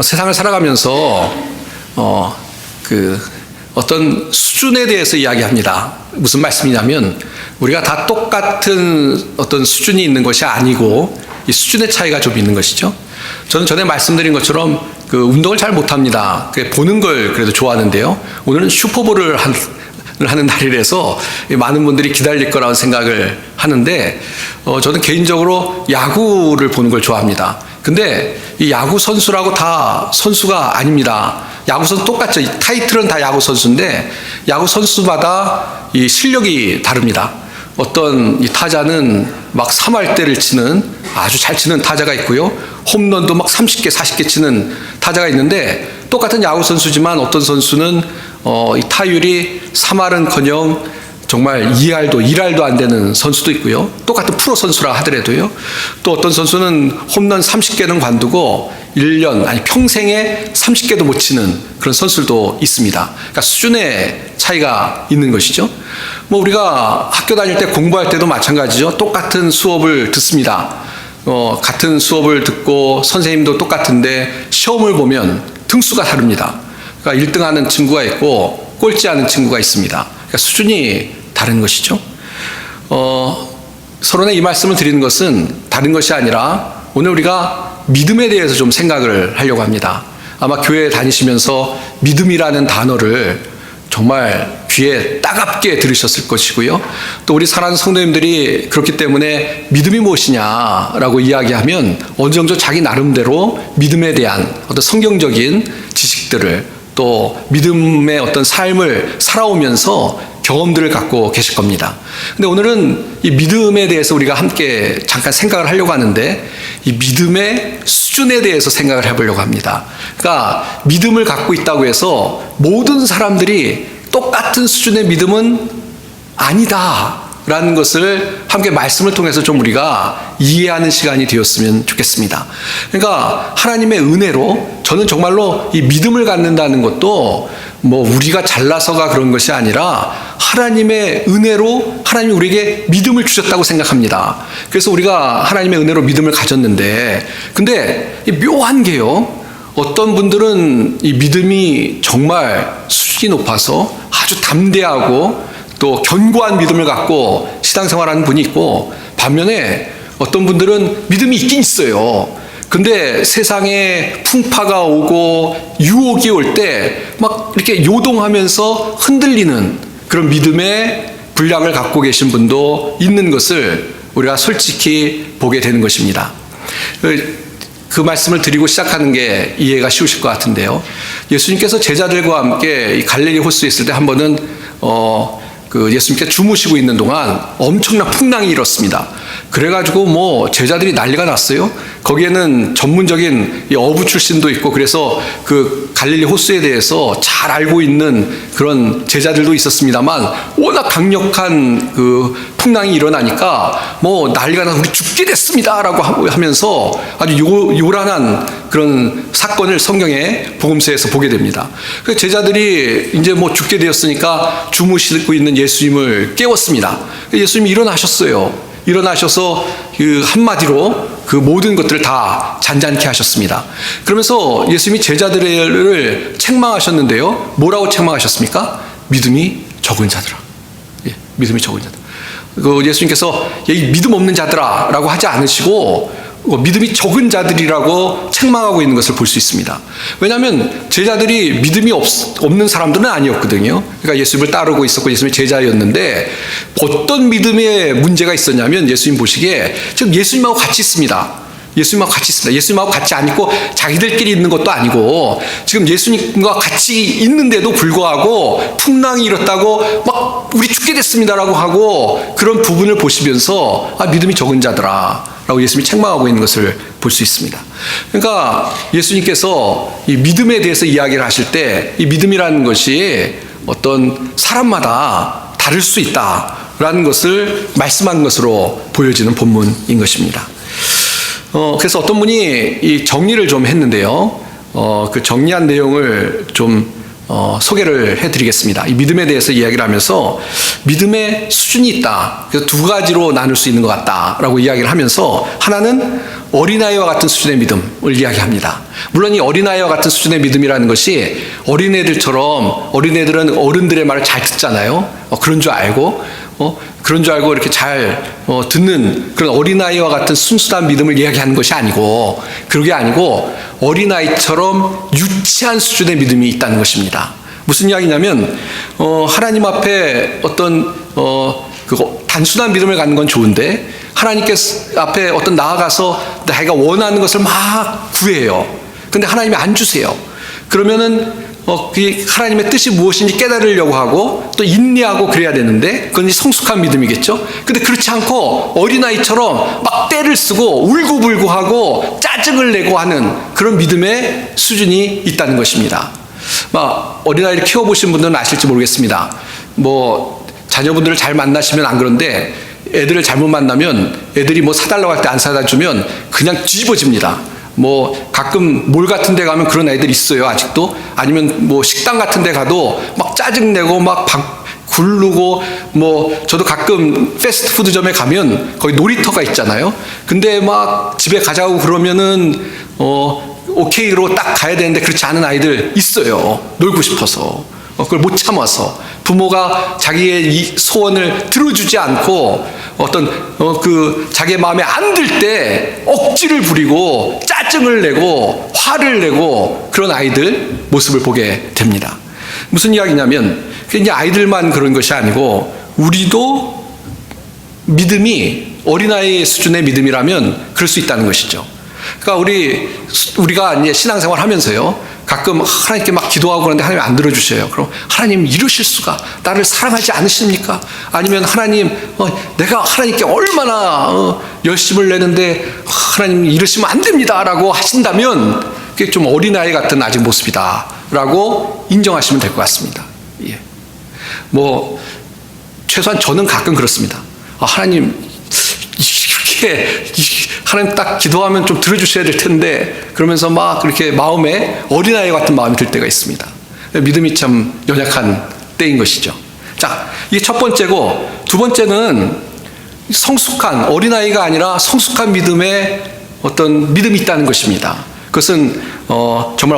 세상을 살아가면서 어떤 수준에 대해서 이야기합니다. 무슨 말씀이냐면 우리가 다 똑같은 어떤 수준이 있는 것이 아니고 이 수준의 차이가 좀 있는 것이죠. 저는 전에 말씀드린 것처럼 운동을 잘 못합니다. 보는 걸 그래도 좋아하는데요. 오늘은 슈퍼볼을 하는 날이라서 많은 분들이 기다릴 거라고 생각을 하는데 저는 개인적으로 야구를 보는 걸 좋아합니다. 근데 이 야구 선수라고 다 선수가 아닙니다. 야구 선수 똑같죠. 이 타이틀은 다 야구 선수인데 야구 선수마다 이 실력이 다릅니다. 어떤 이 타자는 막 3할대를 치는 아주 잘 치는 타자가 있고요. 홈런도 막 30개, 40개 치는 타자가 있는데 똑같은 야구 선수지만 어떤 선수는 이 타율이 3할은커녕 정말 2할도 1할도 안 되는 선수도 있고요. 똑같은 프로 선수라 하더라도요. 또 어떤 선수는 홈런 30개는 관두고 1년 아니 평생에 30개도 못 치는 그런 선수들도 있습니다. 그러니까 수준의 차이가 있는 것이죠. 우리가 학교 다닐 때 공부할 때도 마찬가지죠. 똑같은 수업을 듣습니다. 같은 수업을 듣고 선생님도 똑같은데 시험을 보면 등수가 다릅니다. 그러니까 1등 하는 친구가 있고 꼴찌하는 친구가 있습니다. 그러니까 수준이 다른 것이죠. 서론에 이 말씀을 드리는 것은 다른 것이 아니라 오늘 우리가 믿음에 대해서 좀 생각을 하려고 합니다. 아마 교회에 다니시면서 믿음이라는 단어를 정말 귀에 따갑게 들으셨을 것이고요. 또 우리 사랑하는 성도님들이 그렇기 때문에 믿음이 무엇이냐라고 이야기하면 어느 정도 자기 나름대로 믿음에 대한 어떤 성경적인 지식들을 또 믿음의 어떤 삶을 살아오면서 경험들을 갖고 계실 겁니다. 근데 오늘은 이 믿음에 대해서 우리가 함께 잠깐 생각을 하려고 하는데 이 믿음의 수준에 대해서 생각을 해보려고 합니다. 그러니까 믿음을 갖고 있다고 해서 모든 사람들이 똑같은 수준의 믿음은 아니다라는 것을 함께 말씀을 통해서 좀 우리가 이해하는 시간이 되었으면 좋겠습니다. 그러니까 하나님의 은혜로 저는 정말로 이 믿음을 갖는다는 것도 우리가 잘나서가 그런 것이 아니라 하나님의 은혜로 하나님이 우리에게 믿음을 주셨다고 생각합니다. 그래서 우리가 하나님의 은혜로 믿음을 가졌는데 근데 이 묘한 게요. 어떤 분들은 이 믿음이 정말 수준이 높아서 아주 담대하고 또 견고한 믿음을 갖고 신앙생활하는 분이 있고 반면에 어떤 분들은 믿음이 있긴 있어요. 근데 세상에 풍파가 오고 유혹이 올 때 막 이렇게 요동하면서 흔들리는 그런 믿음의 분량을 갖고 계신 분도 있는 것을 우리가 솔직히 보게 되는 것입니다. 그 말씀을 드리고 시작하는 게 이해가 쉬우실 것 같은데요. 예수님께서 제자들과 함께 이 갈릴리 호수에 있을 때 한 번은 예수님께 주무시고 있는 동안 엄청난 풍랑이 일었습니다. 그래가지고 제자들이 난리가 났어요. 거기에는 전문적인 어부 출신도 있고 그래서 그 갈릴리 호수에 대해서 잘 알고 있는 그런 제자들도 있었습니다만 워낙 강력한 그 풍랑이 일어나니까 난리가 나서 우리 죽게 됐습니다라고 하면서 아주 요란한 그런 사건을 성경의 복음서에서 보게 됩니다. 그 제자들이 이제 죽게 되었으니까 주무시고 있는 예수님을 깨웠습니다. 예수님이 일어나셨어요. 일어나셔서 그 한마디로 그 모든 것들을 다 잔잔케 하셨습니다. 그러면서 예수님이 제자들을 책망하셨는데요. 뭐라고 책망하셨습니까? 믿음이 적은 자들아. 믿음이 적은 자들. 예수님께서 믿음 없는 자들아 라고 하지 않으시고 믿음이 적은 자들이라고 책망하고 있는 것을 볼 수 있습니다. 왜냐하면 제자들이 믿음이 없는 사람들은 아니었거든요. 그러니까 예수님을 따르고 있었고 예수님의 제자였는데 어떤 믿음에 문제가 있었냐면 예수님 보시기에 지금 예수님하고 같이 있습니다. 예수님하고 같이 있습니다. 예수님하고 같이 안 있고 자기들끼리 있는 것도 아니고 지금 예수님과 같이 있는데도 불구하고 풍랑이 일었다고 막 우리 죽게 됐습니다라고 하고 그런 부분을 보시면서 믿음이 적은 자들아 라고 예수님이 책망하고 있는 것을 볼 수 있습니다. 그러니까 예수님께서 이 믿음에 대해서 이야기를 하실 때 이 믿음이라는 것이 어떤 사람마다 다를 수 있다라는 것을 말씀한 것으로 보여지는 본문인 것입니다. 그래서 어떤 분이 이 정리를 좀 했는데요. 그 정리한 내용을 좀 소개를 해드리겠습니다. 이 믿음에 대해서 이야기를 하면서 믿음의 수준이 있다. 그래서 두 가지로 나눌 수 있는 것 같다라고 이야기를 하면서 하나는 어린아이와 같은 수준의 믿음을 이야기합니다. 물론 이 어린아이와 같은 수준의 믿음이라는 것이 어린애들은 어른들의 말을 잘 듣잖아요. 그런 줄 알고 이렇게 잘 듣는 그런 어린아이와 같은 순수한 믿음을 이야기하는 것이 아니고, 그게 아니고 어린아이처럼 유치한 수준의 믿음이 있다는 것입니다. 무슨 이야기냐면 하나님 앞에 어떤 단순한 믿음을 갖는 건 좋은데, 하나님께 앞에 나아가서 내가 원하는 것을 막 구해요. 근데 하나님이 안 주세요. 그러면은 하나님의 뜻이 무엇인지 깨달으려고 하고 또 인내하고 그래야 되는데, 그건 성숙한 믿음이겠죠. 근데 그렇지 않고 어린아이처럼 막 떼를 쓰고 울고불고하고 짜증을 내고 하는 그런 믿음의 수준이 있다는 것입니다. 어린아이를 키워보신 분들은 아실지 모르겠습니다. 자녀분들을 잘 만나시면 안 그런데, 애들을 잘못 만나면 애들이 사달라고 할 때 안 사다 주면 그냥 뒤집어집니다. 가끔 몰 같은 데 가면 그런 애들 있어요, 아직도. 아니면 식당 같은 데 가도 막 짜증내고 막 굴르고, 저도 가끔 패스트푸드점에 가면 거기 놀이터가 있잖아요. 근데 막 집에 가자고 그러면은 오케이로 딱 가야 되는데 그렇지 않은 아이들 있어요. 놀고 싶어서. 그걸 못 참아서 부모가 자기의 이 소원을 들어주지 않고 자기의 마음에 안 들 때 억지를 부리고 짜증을 내고 화를 내고 그런 아이들 모습을 보게 됩니다. 무슨 이야기냐면, 이제 아이들만 그런 것이 아니고 우리도 믿음이 어린아이 수준의 믿음이라면 그럴 수 있다는 것이죠. 그러니까 우리가 이제 신앙생활 하면서요, 가끔 하나님께 막 기도하고 그러는데 하나님이 안 들어주셔요. 그럼 하나님 이러실 수가, 나를 사랑하지 않으십니까? 아니면 하나님, 내가 하나님께 얼마나 열심을 내는데 하나님 이러시면 안 됩니다 라고 하신다면 그게 좀 어린아이 같은 아직 모습이다 라고 인정하시면 될 것 같습니다. 예. 최소한 저는 가끔 그렇습니다. 하나님 이렇게 하나님 딱 기도하면 좀 들어주셔야 될 텐데, 그러면서 막 그렇게 마음에 어린아이 같은 마음이 들 때가 있습니다. 믿음이 참 연약한 때인 것이죠. 자, 이게 첫 번째고, 두 번째는 성숙한 어린아이가 아니라 성숙한 믿음의 어떤 믿음이 있다는 것입니다. 그것은 정말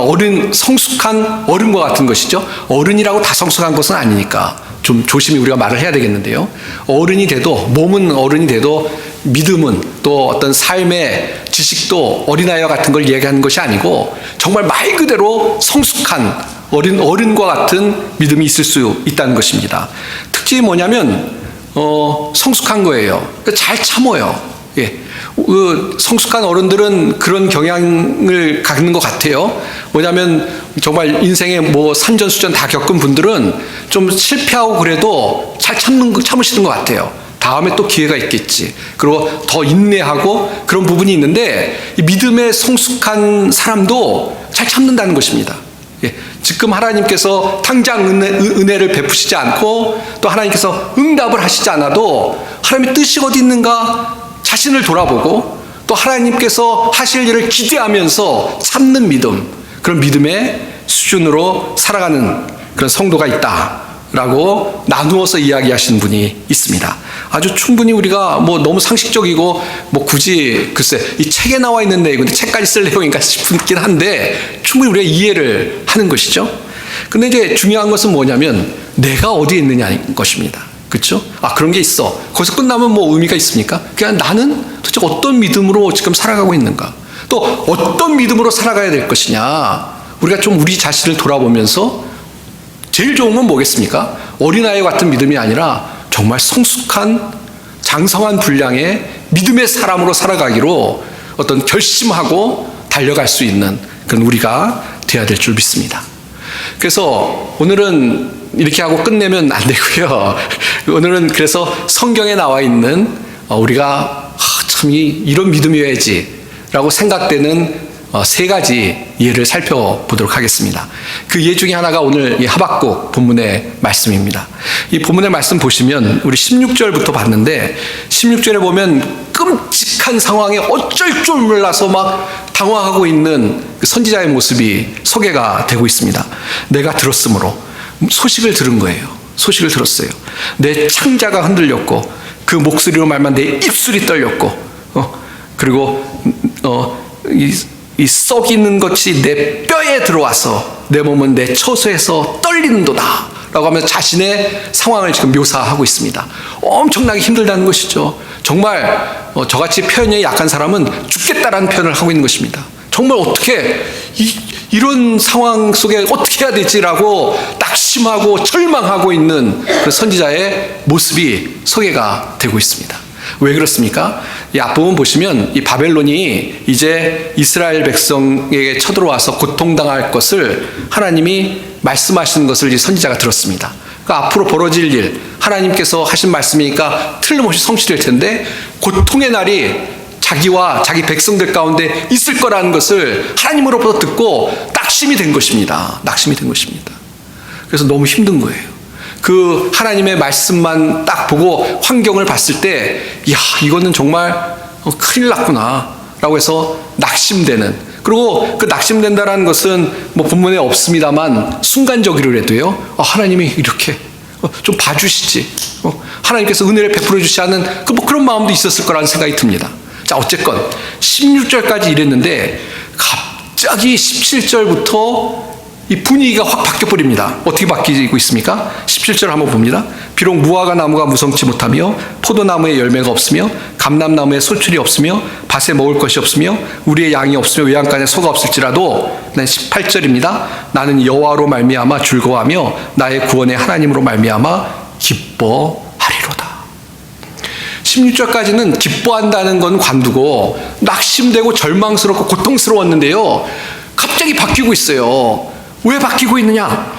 성숙한 어른과 같은 것이죠. 어른이라고 다 성숙한 것은 아니니까 좀 조심히 우리가 말을 해야 되겠는데요. 어른이 돼도, 몸은 어른이 돼도 믿음은, 또 어떤 삶의 지식도 어린아이와 같은 걸 얘기하는 것이 아니고 정말 말 그대로 성숙한 어른과 같은 믿음이 있을 수 있다는 것입니다. 특징이 뭐냐면 성숙한 거예요. 잘 참아요. 예. 성숙한 어른들은 그런 경향을 갖는 것 같아요. 뭐냐면 정말 인생에 산전수전 다 겪은 분들은 좀 실패하고 그래도 잘 참으시는 것 같아요. 다음에 또 기회가 있겠지. 그리고 더 인내하고 그런 부분이 있는데, 이 믿음의 성숙한 사람도 잘 참는다는 것입니다. 예. 지금 하나님께서 당장 은혜를 베푸시지 않고 또 하나님께서 응답을 하시지 않아도 하나님의 뜻이 어디 있는가 자신을 돌아보고 또 하나님께서 하실 일을 기대하면서 참는 믿음, 그런 믿음의 수준으로 살아가는 그런 성도가 있다라고 나누어서 이야기하시는 분이 있습니다. 아주 충분히 우리가 너무 상식적이고 굳이 글쎄 이 책에 나와 있는 내용, 근데 책까지 쓸 내용인가 싶긴 한데 충분히 우리가 이해를 하는 것이죠. 근데 이제 중요한 것은 뭐냐면 내가 어디에 있느냐인 것입니다. 그렇죠? 그런 게 있어. 거기서 끝나면 의미가 있습니까? 그냥 나는 도대체 어떤 믿음으로 지금 살아가고 있는가? 또 어떤 믿음으로 살아가야 될 것이냐? 우리가 좀 우리 자신을 돌아보면서 제일 좋은 건 뭐겠습니까? 어린아이 같은 믿음이 아니라 정말 성숙한 장성한 분량의 믿음의 사람으로 살아가기로 어떤 결심하고 달려갈 수 있는 그런 우리가 되어야 될 줄 믿습니다. 그래서 오늘은 이렇게 하고 끝내면 안 되고요. 오늘은 그래서 성경에 나와 있는 우리가 참 이런 믿음이어야지 라고 생각되는 세 가지 예를 살펴보도록 하겠습니다. 그 예 중에 하나가 오늘 이 하박국 본문의 말씀입니다. 이 본문의 말씀 보시면 우리 16절부터 봤는데 16절에 보면 끔찍한 상황에 어쩔 줄 몰라서 막 당황하고 있는 그 선지자의 모습이 소개가 되고 있습니다. 내가 들었으므로 소식을 들은 거예요. 소식을 들었어요. 내 창자가 흔들렸고 그 목소리로 말만 내 입술이 떨렸고 그리고 이 썩이는 것이 내 뼈에 들어와서 내 몸은 내 처소에서 떨리는도다 라고 하면서 자신의 상황을 지금 묘사하고 있습니다. 엄청나게 힘들다는 것이죠. 정말 저같이 표현이 약한 사람은 죽겠다라는 표현을 하고 있는 것입니다. 정말 어떻게 이런 상황 속에 어떻게 해야 되지라고 낙심하고 절망하고 있는 그 선지자의 모습이 소개가 되고 있습니다. 왜 그렇습니까? 이 앞부분 보시면 이 바벨론이 이제 이스라엘 백성에게 쳐들어와서 고통당할 것을 하나님이 말씀하시는 것을 이 선지자가 들었습니다. 그러니까 앞으로 벌어질 일, 하나님께서 하신 말씀이니까 틀림없이 성취될 텐데 고통의 날이 자기와 자기 백성들 가운데 있을 거라는 것을 하나님으로부터 듣고 낙심이 된 것입니다. 낙심이 된 것입니다. 그래서 너무 힘든 거예요. 그 하나님의 말씀만 딱 보고 환경을 봤을 때, 이야, 이거는 정말 큰일 났구나 라고 해서 낙심되는, 그리고 그 낙심된다라는 것은 뭐 본문에 없습니다만 순간적이라도요, 하나님이 이렇게 좀 봐주시지, 하나님께서 은혜를 베풀어 주시지 않은 뭐 그런 마음도 있었을 거라는 생각이 듭니다. 자, 어쨌건 16절까지 이랬는데 갑자기 17절부터 이 분위기가 확 바뀌어버립니다. 어떻게 바뀌고 있습니까? 17절 한번 봅니다. 비록 무화과 나무가 무성치 못하며 포도나무에 열매가 없으며 감람나무에 솔출이 없으며 밭에 먹을 것이 없으며 우리의 양이 없으며 외양간에 소가 없을지라도, 18절입니다. 나는 여호와로 말미암아 즐거워하며 나의 구원의 하나님으로 말미암아 기뻐하리로다. 16절까지는 기뻐한다는 건 관두고 낙심되고 절망스럽고 고통스러웠는데요, 갑자기 바뀌고 있어요. 왜 바뀌고 있느냐?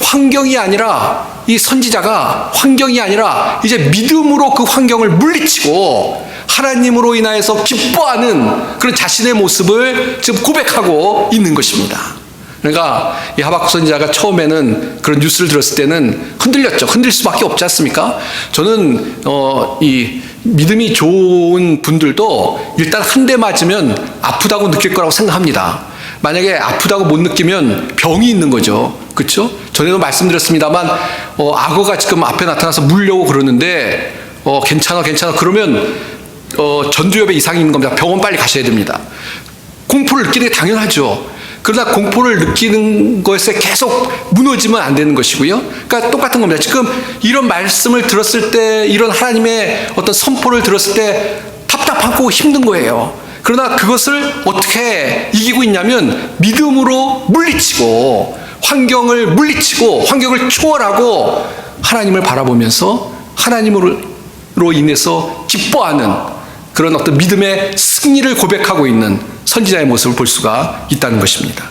환경이 아니라, 이 선지자가 환경이 아니라 이제 믿음으로 그 환경을 물리치고 하나님으로 인하여서 기뻐하는 그런 자신의 모습을 지금 고백하고 있는 것입니다. 그러니까 이 하박국 선지자가 처음에는 그런 뉴스를 들었을 때는 흔들렸죠. 흔들 수밖에 없지 않습니까? 저는 이 믿음이 좋은 분들도 일단 한 대 맞으면 아프다고 느낄 거라고 생각합니다. 만약에 아프다고 못 느끼면 병이 있는 거죠. 그렇죠? 전에도 말씀드렸습니다만 악어가 지금 앞에 나타나서 물려고 그러는데 괜찮아 그러면 전두엽에 이상이 있는 겁니다. 병원 빨리 가셔야 됩니다. 공포를 느끼는 게 당연하죠. 그러나 공포를 느끼는 것에 계속 무너지면 안 되는 것이고요. 그러니까 똑같은 겁니다. 지금 이런 말씀을 들었을 때, 이런 하나님의 어떤 선포를 들었을 때 답답하고 힘든 거예요. 그러나 그것을 어떻게 이기고 있냐면 믿음으로 물리치고, 환경을 물리치고 환경을 초월하고 하나님을 바라보면서 하나님으로 인해서 기뻐하는 그런 어떤 믿음의 승리를 고백하고 있는 선지자의 모습을 볼 수가 있다는 것입니다.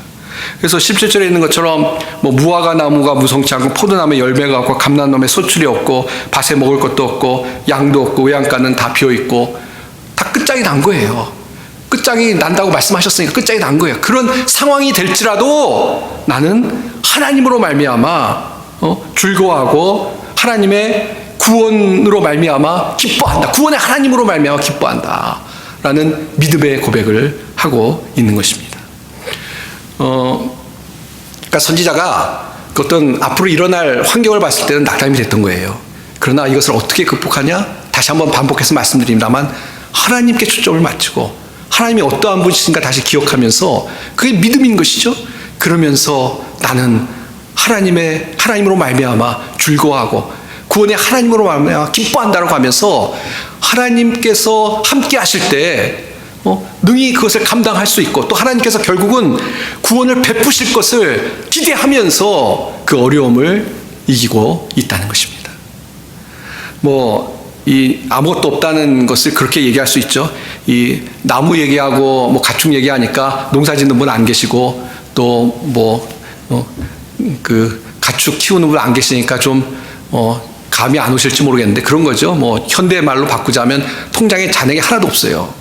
그래서 17절에 있는 것처럼 뭐 무화과 나무가 무성치 않고 포도나무에 열매가 없고 감람나무에 소출이 없고 밭에 먹을 것도 없고 양도 없고 외양간은 다 비어있고, 다 끝장이 난 거예요. 끝장이 난다고 말씀하셨으니까 끝장이 난 거예요. 그런 상황이 될지라도 나는 하나님으로 말미암아 즐거워하고 하나님의 구원으로 말미암아 기뻐한다. 구원의 하나님으로 말미암아 기뻐한다 라는 믿음의 고백을 하고 있는 것입니다. 그러니까 선지자가 그 어떤 앞으로 일어날 환경을 봤을 때는 낙담이 됐던 거예요. 그러나 이것을 어떻게 극복하냐? 다시 한번 반복해서 말씀드립니다만 하나님께 초점을 맞추고 하나님이 어떠한 분이신가 다시 기억하면서, 그게 믿음인 것이죠. 그러면서 나는 하나님으로 말미암아 즐거워하고 구원의 하나님으로 말미암아 기뻐한다라고 하면서 하나님께서 함께 하실 때 능히 그것을 감당할 수 있고, 또 하나님께서 결국은 구원을 베푸실 것을 기대하면서 그 어려움을 이기고 있다는 것입니다. 아무것도 없다는 것을 그렇게 얘기할 수 있죠. 이 나무 얘기하고 가축 얘기하니까 농사 짓는 분 안 계시고, 또 가축 키우는 분 안 계시니까 좀 감이 안 오실지 모르겠는데 그런 거죠. 현대 말로 바꾸자면 통장에 잔액이 하나도 없어요.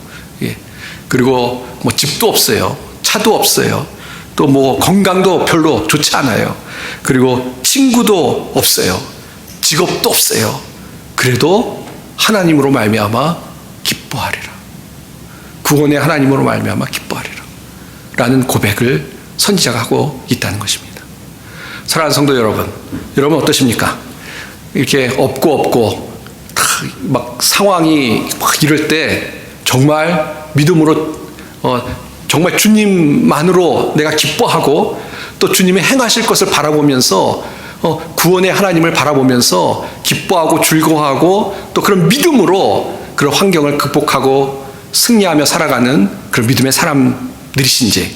예. 그리고 집도 없어요. 차도 없어요. 또 건강도 별로 좋지 않아요. 그리고 친구도 없어요. 직업도 없어요. 그래도 하나님으로 말미암아 기뻐하리라. 구원의 하나님으로 말미암아 기뻐하리라. 라는 고백을 선지자가 하고 있다는 것입니다. 사랑하는 성도 여러분, 여러분 어떠십니까? 이렇게 없고 막 상황이 막 이럴 때 정말 믿음으로 정말 주님만으로 내가 기뻐하고 또 주님이 행하실 것을 바라보면서 구원의 하나님을 바라보면서 기뻐하고 즐거워하고 또 그런 믿음으로 그런 환경을 극복하고 승리하며 살아가는 그런 믿음의 사람들이신지,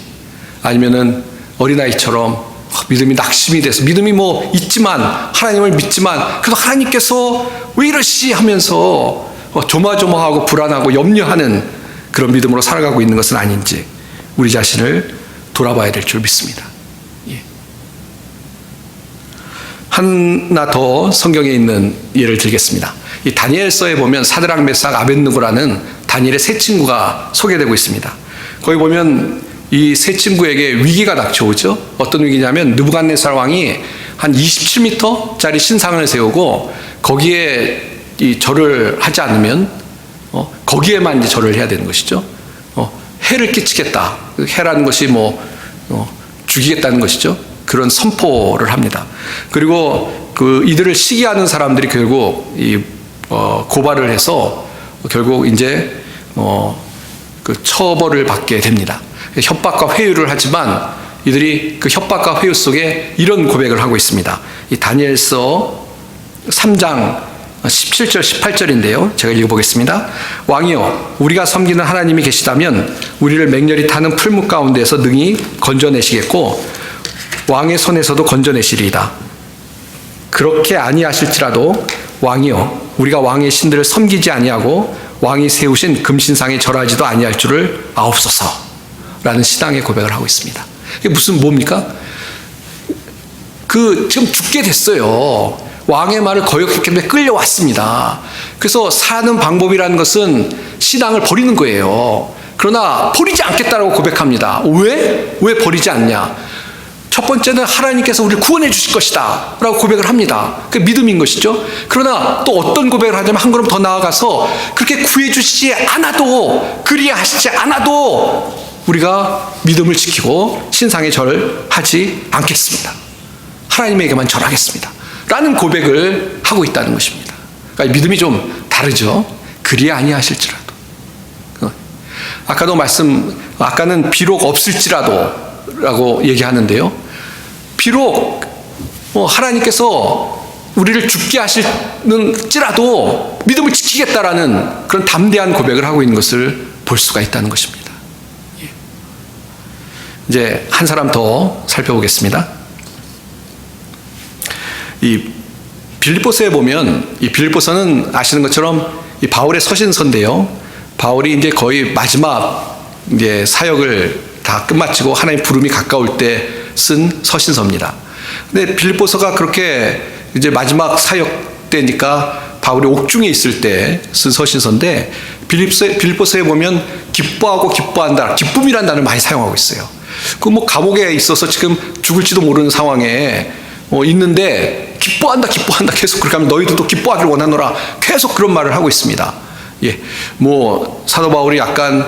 아니면은 어린아이처럼 믿음이 낙심이 돼서 믿음이 뭐 있지만 하나님을 믿지만 그래도 하나님께서 왜 이러시 하면서 조마조마하고 불안하고 염려하는 그런 믿음으로 살아가고 있는 것은 아닌지 우리 자신을 돌아봐야 될 줄 믿습니다. 하나 더 성경에 있는 예를 들겠습니다. 이 다니엘서에 보면 사드락 메삭 아벳느고라는 다니엘의 세 친구가 소개되고 있습니다. 거기 보면 이 세 친구에게 위기가 닥쳐오죠. 어떤 위기냐면 느부갓네살 왕이 한 27m짜리 신상을 세우고 거기에 이 절을 하지 않으면 거기에만 이제 절을 해야 되는 것이죠. 해를 끼치겠다. 해라는 것이 죽이겠다는 것이죠. 그런 선포를 합니다. 그리고 이들을 시기하는 사람들이 결국 고발을 해서 결국 이제 그 처벌을 받게 됩니다. 협박과 회유를 하지만 이들이 그 협박과 회유 속에 이런 고백을 하고 있습니다. 이 다니엘서 3장 17절 18절인데요. 제가 읽어보겠습니다. 왕이여, 우리가 섬기는 하나님이 계시다면 우리를 맹렬히 타는 풀무 가운데에서 능히 건져내시겠고 왕의 손에서도 건져내시리이다. 그렇게 아니하실지라도 왕이여, 우리가 왕의 신들을 섬기지 아니하고 왕이 세우신 금신상에 절하지도 아니할 줄을 아옵소서 라는 신앙의 고백을 하고 있습니다. 이게 뭡니까? 지금 죽게 됐어요. 왕의 말을 거역했기 때문에 끌려왔습니다. 그래서 사는 방법이라는 것은 신앙을 버리는 거예요. 그러나 버리지 않겠다라고 고백합니다. 왜 버리지 않냐? 첫 번째는 하나님께서 우리를 구원해 주실 것이다 라고 고백을 합니다. 그게 믿음인 것이죠. 그러나 또 어떤 고백을 하냐면 한 걸음 더 나아가서 그렇게 구해 주시지 않아도, 그리하시지 않아도 우리가 믿음을 지키고 신상에 절하지 않겠습니다. 하나님에게만 절하겠습니다 라는 고백을 하고 있다는 것입니다. 그러니까 믿음이 좀 다르죠. 그리 아니하실지라도. 아까는 비록 없을지라도 라고 얘기하는데요. 비록 하나님께서 우리를 죽게 하실지라도 믿음을 지키겠다라는 그런 담대한 고백을 하고 있는 것을 볼 수가 있다는 것입니다. 이제 한 사람 더 살펴보겠습니다. 이 빌립보서에 보면, 이 빌립보서는 아시는 것처럼 이 바울의 서신서인데요. 바울이 이제 거의 마지막 이제 사역을 다 끝마치고 하나님 부름이 가까울 때 쓴 서신서입니다. 근데 빌립보서가 그렇게 이제 마지막 사역 때니까 바울이 옥중에 있을 때 쓴 서신서인데, 빌립보서에 보면 기뻐하고 기뻐한다, 기쁨이라는 단어를 많이 사용하고 있어요. 감옥에 있어서 지금 죽을지도 모르는 상황에 있는데 기뻐한다 계속 그렇게 하면 너희들도 기뻐하기를 원하노라 계속 그런 말을 하고 있습니다. 사도 바울이 약간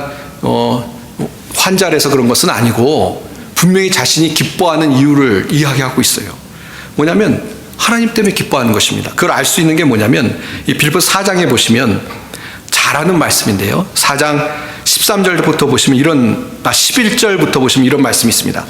환자라서 그런 것은 아니고 분명히 자신이 기뻐하는 이유를 이야기하고 있어요. 뭐냐면 하나님 때문에 기뻐하는 것입니다. 그걸 알 수 있는 게 뭐냐면 이 빌립보서 4장에 보시면 잘하는 말씀인데요. 4장 13절부터 보시면 11절부터 보시면 이런 말씀이 있습니다.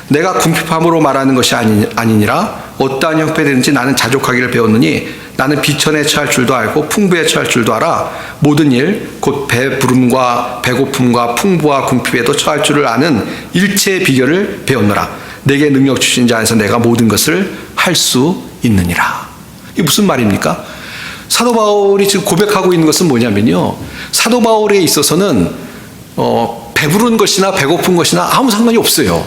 내가 궁핍함으로 말하는 것이 아니니라. 어떠한 형편이든지 나는 자족하기를 배웠느니 나는 비천에 처할 줄도 알고 풍부에 처할 줄도 알아. 모든 일 곧 배부름과 배고픔과 풍부와 궁핍에도 처할 줄을 아는 일체의 비결을 배웠노라. 내게 능력 주신 자 안에서 내가 모든 것을 할 수 있느니라. 이게 무슨 말입니까? 사도 바울이 지금 고백하고 있는 것은 뭐냐면요, 사도 바울에 있어서는 배부른 것이나 배고픈 것이나 아무 상관이 없어요.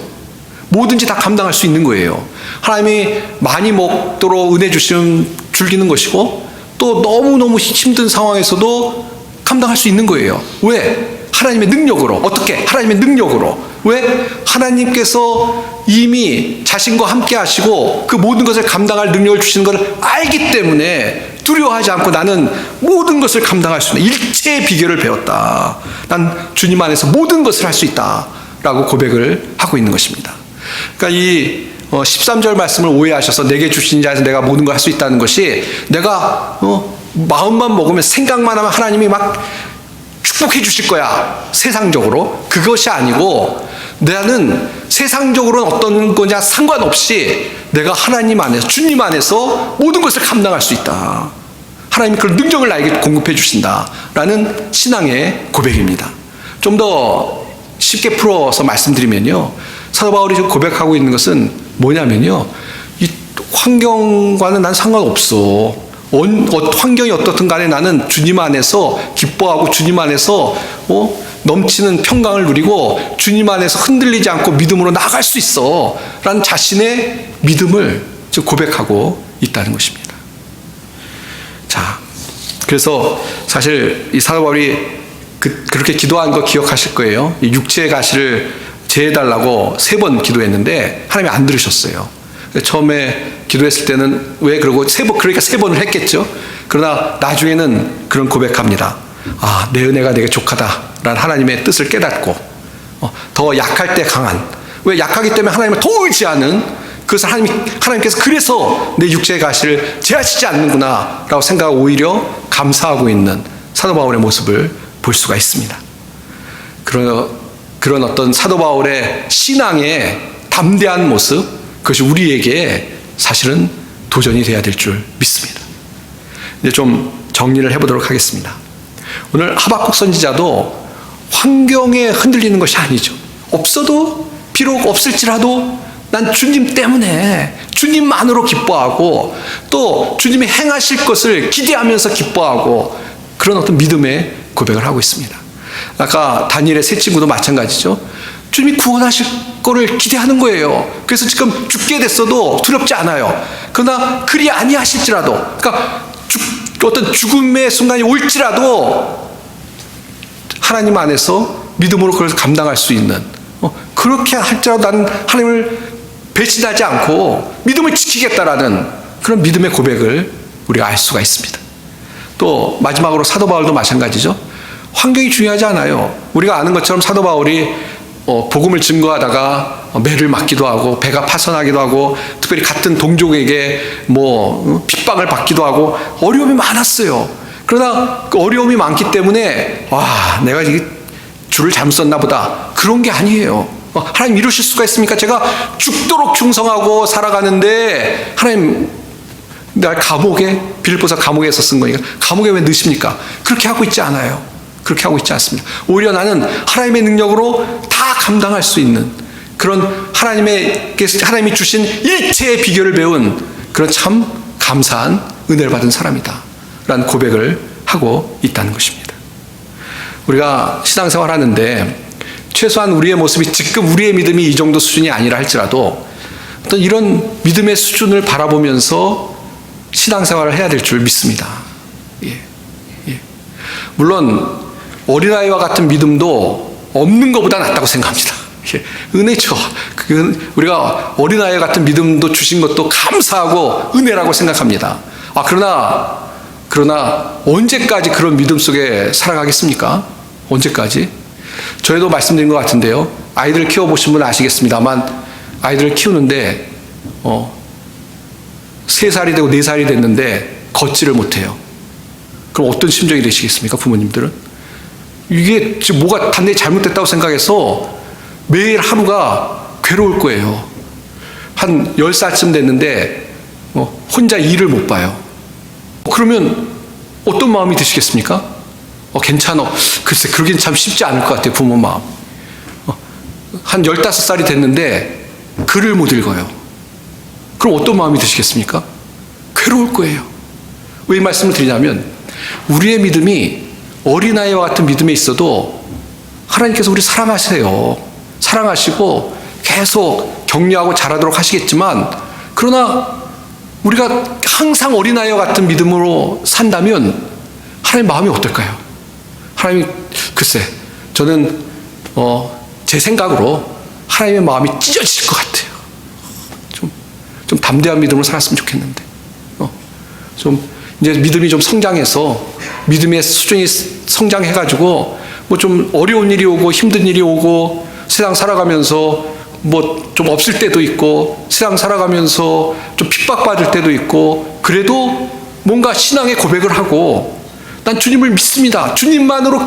뭐든지 다 감당할 수 있는 거예요. 하나님이 많이 먹도록 은혜 주시면 즐기는 것이고, 또 너무너무 힘든 상황에서도 감당할 수 있는 거예요. 왜? 하나님의 능력으로. 어떻게? 하나님의 능력으로. 왜? 하나님께서 이미 자신과 함께 하시고 그 모든 것을 감당할 능력을 주시는 것을 알기 때문에 두려워하지 않고 나는 모든 것을 감당할 수 있는 일체의 비결을 배웠다. 난 주님 안에서 모든 것을 할 수 있다 라고 고백을 하고 있는 것입니다. 그러니까 이 13절 말씀을 오해하셔서 내게 주신 자에서 내가 모든 걸 할 수 있다는 것이 내가 마음만 먹으면 생각만 하면 하나님이 막 축복해 주실 거야, 세상적으로. 그것이 아니고 나는 세상적으로는 어떤 거냐 상관없이 내가 하나님 안에서, 주님 안에서 모든 것을 감당할 수 있다. 하나님이 그런 능력을 나에게 공급해 주신다라는 신앙의 고백입니다. 좀 더 쉽게 풀어서 말씀드리면요, 사도 바울이 지금 고백하고 있는 것은 뭐냐면요, 이 환경과는 난 상관없어. 환경이 어떻든 간에 나는 주님 안에서 기뻐하고 주님 안에서 넘치는 평강을 누리고 주님 안에서 흔들리지 않고 믿음으로 나아갈 수 있어 라는 자신의 믿음을 지금 고백하고 있다는 것입니다. 자, 그래서 사실 이 사도 바울이 그렇게 기도한 거 기억하실 거예요. 이 육체의 가시를 제해달라고 3번 기도했는데 하나님이 안 들으셨어요. 처음에 기도했을 때는 왜 그러고 그러니까 3번을 했겠죠. 그러나 나중에는 그런 고백합니다. 아, 내 은혜가 내게 족하다라는 하나님의 뜻을 깨닫고 더 약할 때 강한, 왜 약하기 때문에 하나님을 더 의지하는, 그것을 하나님께서 그래서 내 육체의 가시를 제하시지 않는구나 라고 생각하고 오히려 감사하고 있는 사도 바울의 모습을 볼 수가 있습니다. 그런 어떤 사도 바울의 신앙의 담대한 모습, 그것이 우리에게 사실은 도전이 돼야 될 줄 믿습니다. 이제 좀 정리를 해보도록 하겠습니다. 오늘 하박국 선지자도 환경에 흔들리는 것이 아니죠. 비록 없을지라도 난 주님 때문에, 주님만으로 기뻐하고 또 주님이 행하실 것을 기대하면서 기뻐하고, 그런 어떤 믿음의 고백을 하고 있습니다. 아까 다니엘의 세 친구도 마찬가지죠. 주님이 구원하실 거를 기대하는 거예요. 그래서 지금 죽게 됐어도 두렵지 않아요. 그러나 그리 아니하실지라도, 그러니까 어떤 죽음의 순간이 올지라도 하나님 안에서 믿음으로 그걸 감당할 수 있는, 그렇게 할지라도 나는 하나님을 배신하지 않고 믿음을 지키겠다라는 그런 믿음의 고백을 우리가 알 수가 있습니다. 또 마지막으로 사도 바울도 마찬가지죠. 환경이 중요하지 않아요. 우리가 아는 것처럼 사도 바울이 복음을 증거하다가 매를 맞기도 하고 배가 파선하기도 하고, 특별히 같은 동족에게 핍박을 받기도 하고 어려움이 많았어요. 그러나 그 어려움이 많기 때문에 내가 이게 줄을 잘못 썼나 보다, 그런 게 아니에요. 하나님 이루실 수가 있습니까? 제가 죽도록 충성하고 살아가는데 하나님 날 빌립보서 감옥에서 쓴 거니까 감옥에 왜 넣으십니까? 그렇게 하고 있지 않아요. 그렇게 하고 있지 않습니다. 오히려 나는 하나님의 능력으로 다 감당할 수 있는 그런 하나님이 주신 일체의 비결을 배운 그런 참 감사한 은혜를 받은 사람이다 라는 고백을 하고 있다는 것입니다. 우리가 신앙생활 하는데 최소한 우리의 모습이 지금 우리의 믿음이 이 정도 수준이 아니라 할지라도 어떤 이런 믿음의 수준을 바라보면서 신앙생활을 해야 될 줄 믿습니다. 물론 어린아이와 같은 믿음도 없는 것보다 낫다고 생각합니다. 은혜죠. 우리가 어린아이 같은 믿음도 주신 것도 감사하고 은혜라고 생각합니다. 그러나 언제까지 그런 믿음 속에 살아가겠습니까? 언제까지? 저희도 말씀드린 것 같은데요. 아이들을 키워보신 분은 아시겠습니다만, 아이들을 키우는데 3살이 되고 4살이 됐는데 걷지를 못해요. 그럼 어떤 심정이 되시겠습니까? 부모님들은 이게 지금 뭐가 단단히 잘못됐다고 생각해서 매일 하루가 괴로울 거예요. 한 10살쯤 됐는데 혼자 일을 못 봐요. 그러면 어떤 마음이 드시겠습니까? 괜찮아. 글쎄, 그러긴 참 쉽지 않을 것 같아요. 부모 마음. 한 15살이 됐는데 글을 못 읽어요. 그럼 어떤 마음이 드시겠습니까? 괴로울 거예요. 왜 이 말씀을 드리냐면, 우리의 믿음이 어린아이와 같은 믿음에 있어도 하나님께서 우리 사랑하시고 계속 격려하고 자라도록 하시겠지만, 그러나 우리가 항상 어린아이와 같은 믿음으로 산다면 하나님 마음이 어떨까요? 하나님이, 글쎄, 저는 제 생각으로 하나님의 마음이 찢어질 것 같아요. 좀 담대한 믿음으로 살았으면 좋겠는데, 이제 믿음이 좀 성장해서, 믿음의 수준이 성장해가지고 좀 어려운 일이 오고 힘든 일이 오고 세상 살아가면서 뭐 좀 없을 때도 있고, 세상 살아가면서 좀 핍박받을 때도 있고, 그래도 뭔가 신앙의 고백을 하고, 난 주님을 믿습니다. 주님만으로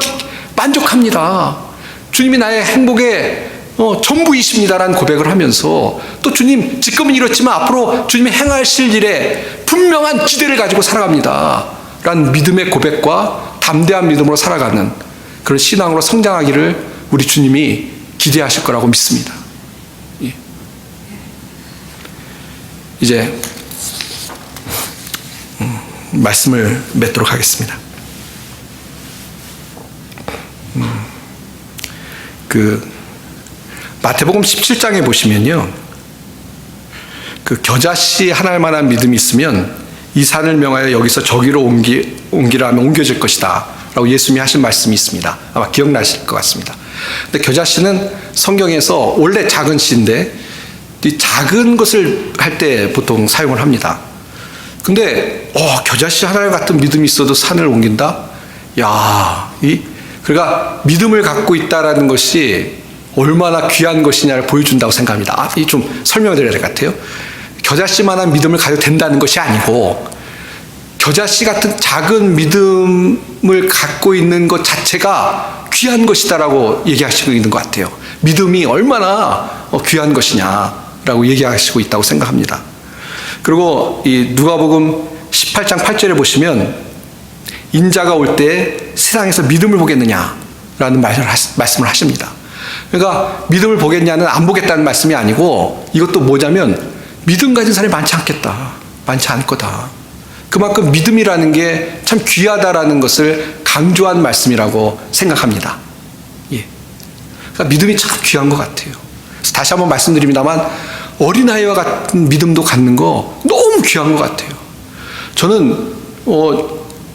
만족합니다. 주님이 나의 행복의 전부이십니다라는 고백을 하면서, 또 주님 지금은 이렇지만 앞으로 주님이 행하실 일에 분명한 기대를 가지고 살아갑니다 라는 믿음의 고백과 담대한 믿음으로 살아가는 그런 신앙으로 성장하기를 우리 주님이 기대하실 거라고 믿습니다. 예. 이제 말씀을 맺도록 하겠습니다. 마태복음 17장에 보시면요, 겨자씨 하나할 만한 믿음이 있으면 이 산을 명하여 여기서 저기로 옮기라 하면 옮겨질 것이다 라고 예수님이 하신 말씀이 있습니다. 아마 기억나실 것 같습니다. 근데 겨자씨는 성경에서 원래 작은 씨인데, 이 작은 것을 할 때 보통 사용을 합니다. 근데 겨자씨 하나 같은 믿음이 있어도 산을 옮긴다? 그러니까 믿음을 갖고 있다라는 것이 얼마나 귀한 것이냐를 보여준다고 생각합니다. 이 좀 설명을 드려야 될 것 같아요. 겨자씨만한 믿음을 가져도 된다는 것이 아니고, 겨자씨 같은 작은 믿음을 갖고 있는 것 자체가 귀한 것이다라고 얘기하시고 있는 것 같아요. 믿음이 얼마나 귀한 것이냐라고 얘기하시고 있다고 생각합니다. 그리고 이 누가복음 18장 8절에 보시면, 인자가 올 때 세상에서 믿음을 보겠느냐라는 말씀을 하십니다. 그러니까 믿음을 보겠냐는 안 보겠다는 말씀이 아니고, 이것도 뭐냐면 믿음 가진 사람이 많지 않겠다, 많지 않을 거다. 그만큼 믿음이라는 게 참 귀하다라는 것을 강조한 말씀이라고 생각합니다. 예. 그러니까 믿음이 참 귀한 것 같아요. 그래서 다시 한번 말씀드립니다만, 어린아이와 같은 믿음도 갖는 거 너무 귀한 것 같아요. 저는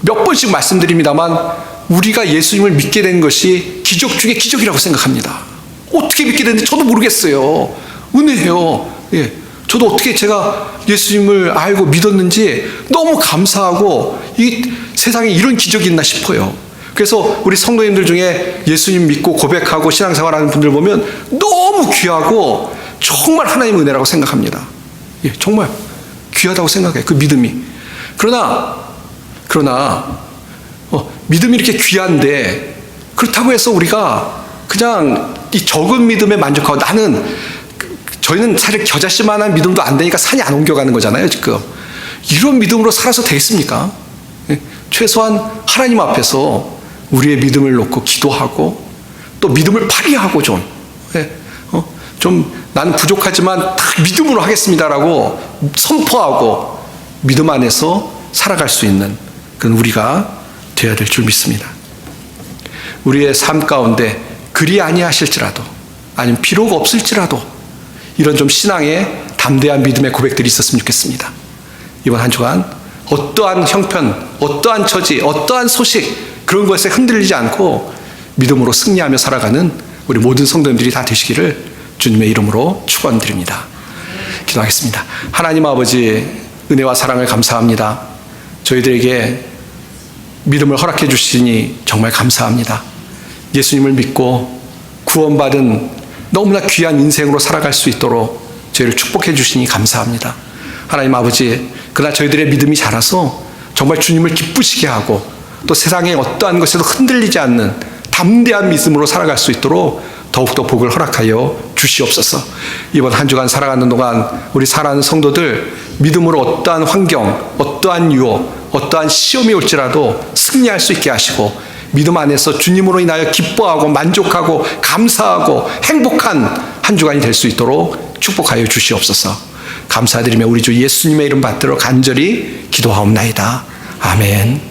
몇 번씩 말씀드립니다만, 우리가 예수님을 믿게 된 것이 기적 중에 기적이라고 생각합니다. 어떻게 믿게 됐는지 저도 모르겠어요. 은혜예요. 예. 저도 어떻게 제가 예수님을 알고 믿었는지 너무 감사하고, 이 세상에 이런 기적이 있나 싶어요. 그래서 우리 성도님들 중에 예수님 믿고 고백하고 신앙생활하는 분들 보면 너무 귀하고 정말 하나님의 은혜라고 생각합니다. 예, 정말 귀하다고 생각해요, 그 믿음이. 그러나 믿음이 이렇게 귀한데, 그렇다고 해서 우리가 그냥 이 적은 믿음에 만족하고, 저희는 사실 겨자씨만한 믿음도 안 되니까 산이 안 옮겨가는 거잖아요, 지금. 이런 믿음으로 살아서 되겠습니까? 예, 최소한 하나님 앞에서 우리의 믿음을 놓고 기도하고, 또 믿음을 발휘하고 좀 나는 부족하지만 다 믿음으로 하겠습니다라고 선포하고 믿음 안에서 살아갈 수 있는 그런 우리가 되어야 될 줄 믿습니다. 우리의 삶 가운데 그리 아니하실지라도, 아니면 비록 없을지라도 이런 좀 신앙의 담대한 믿음의 고백들이 있었으면 좋겠습니다. 이번 한 주간 어떠한 형편, 어떠한 처지, 어떠한 소식, 그런 것에 흔들리지 않고 믿음으로 승리하며 살아가는 우리 모든 성도님들이 다 되시기를 주님의 이름으로 축원드립니다. 기도하겠습니다. 하나님 아버지, 은혜와 사랑을 감사합니다. 저희들에게 믿음을 허락해 주시니 정말 감사합니다. 예수님을 믿고 구원받은 너무나 귀한 인생으로 살아갈 수 있도록 저희를 축복해 주시니 감사합니다. 하나님 아버지, 그러나 저희들의 믿음이 자라서 정말 주님을 기쁘시게 하고, 또 세상의 어떠한 것에도 흔들리지 않는 담대한 믿음으로 살아갈 수 있도록 더욱더 복을 허락하여 주시옵소서. 이번 한 주간 살아가는 동안 우리 사랑하는 성도들, 믿음으로 어떠한 환경, 어떠한 유혹, 어떠한 시험이 올지라도 승리할 수 있게 하시고, 믿음 안에서 주님으로 인하여 기뻐하고 만족하고 감사하고 행복한 한 주간이 될 수 있도록 축복하여 주시옵소서. 감사드리며 우리 주 예수님의 이름 받들어 간절히 기도하옵나이다. 아멘.